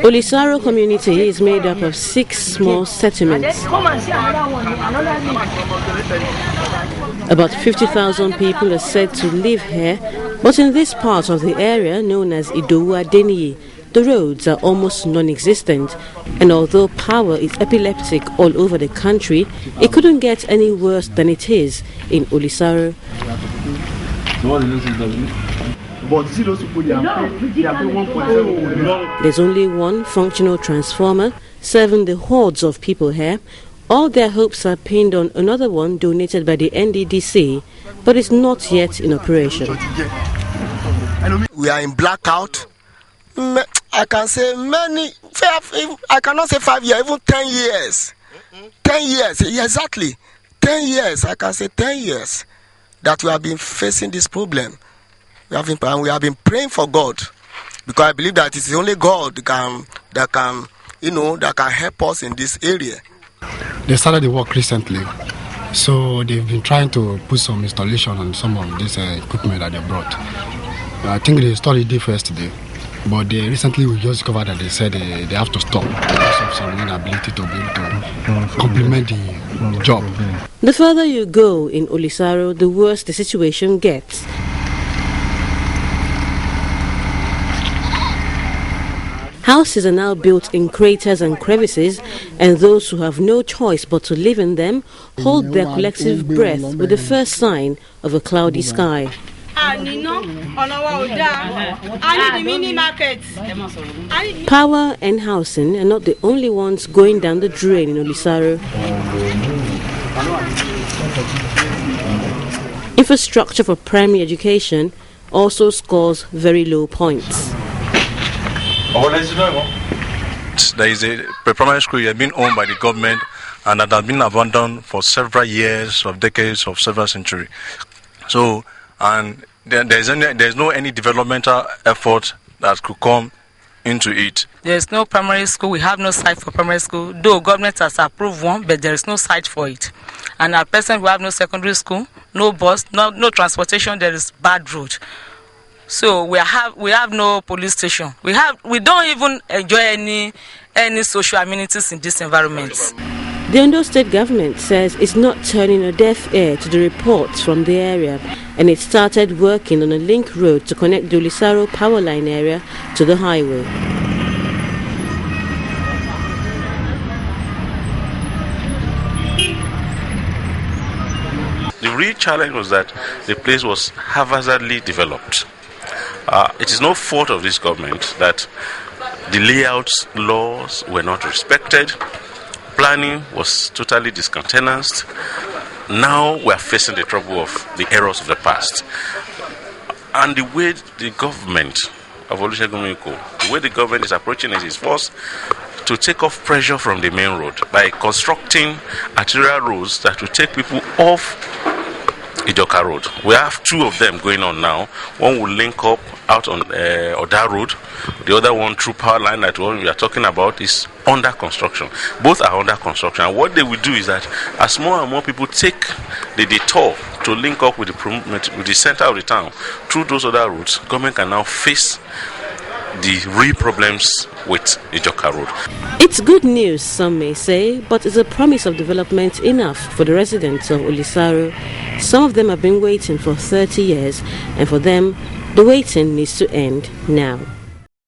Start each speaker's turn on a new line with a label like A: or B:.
A: Olisaro community is made up of 6 small settlements. About 50,000 people are said to live here, but in this part of the area known as Idowu Adeniyi, the roads are almost non-existent, and although power is epileptic all over the country, it couldn't get any worse than it is in Olisaro. There's only one functional transformer serving the hordes of people here. All their hopes are pinned on another one donated by the NDDC, but it's not yet in operation.
B: We are in blackout. I can say I cannot say 5 years, even 10 years. 10 years, exactly. 10 years, I can say 10 years that we have been facing this problem. We have been praying for God, because I believe that it's only God that can help us in this area.
C: They started the work recently, so they've been trying to put some installation on some of this equipment that they brought. I think they started it yesterday, but recently we just discovered that they said they have to stop because of some inability to be able to complement the job.
A: The further you go in Olisaro, the worse the situation gets. Houses are now built in craters and crevices, and those who have no choice but to live in them hold their collective breath with the first sign of a cloudy sky. Power and housing are not the only ones going down the drain in Olisaro. Infrastructure for primary education also scores very low points.
D: There is a primary school that has been owned by the government and that has been abandoned for several years, of decades, of several centuries. So, and there's no any developmental effort that could come into it.
E: There's no primary school. We have no site for primary school. Though government has approved one, but there is no site for it. And at present, we have no secondary school, no bus, no transportation. There is bad road. So we have no police station. We don't even enjoy any social amenities in this environment.
A: The Ondo State government says it's not turning a deaf ear to the reports from the area, and it started working on a link road to connect the Olisaro power line area to the highway.
D: The real challenge was that the place was haphazardly developed. It is no fault of this government that the layout laws were not respected. Planning was totally discountenanced. Now we are facing the trouble of the errors of the past. And the way the government of Olusegun Miko, the way the government is approaching it is first to take off pressure from the main road by constructing arterial roads that will take people off Ijoka Road. We have 2 of them going on now. One will link up out on Oda Road. The other one, through power line that one we are talking about, is under construction. Both are under construction. And what they will do is that as more and more people take the detour to link up with the center of the town through those other roads, government can now face the real problems with Ijoka Road.
A: It's good news, some may say, but is a promise of development enough for the residents of Olisaro? Some of them have been waiting for 30 years, and for them, the waiting needs to end now.